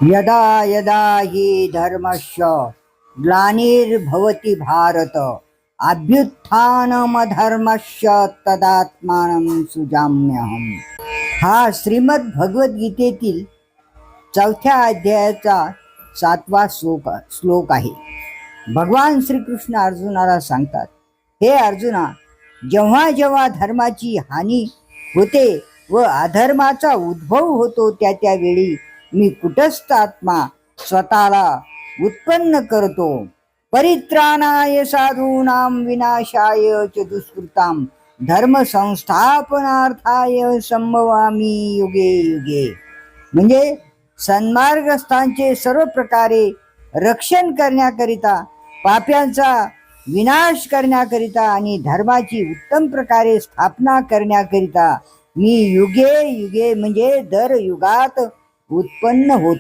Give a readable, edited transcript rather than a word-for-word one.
यदा यदा हि धर्मस्य ग्लानिर्भवति भारत अभ्युत्थानमधर्मस्य तदात्मानं सुजाम्यहम्. हा श्रीमद भगवद्गीतेतील 4थ्या अध्यायाचा 7वा श्लोक आहे. भगवान श्रीकृष्ण अर्जुनाला सांगतात, हे अर्जुना, जेव्हा जेव्हा धर्माची हानी होते व अधर्माचा उद्भव होतो त्या वेळी मी कुटस्थ आत्मा स्वतःला उत्पन्न करतो. परित्राणाय साधूनां विनाशाय च दुष्कृतां धर्म संस्थापनार्थाय संभवामी युगे युगे. म्हणजे सन्मार्गस्थांचे सर्व प्रकारे रक्षण करण्याकरिता, पाप्यांचा विनाश करण्याकरिता आणि धर्माची उत्तम प्रकारे स्थापना करण्याकरिता मी युगे युगे म्हणजे दर युगात उत्पन्न होतो.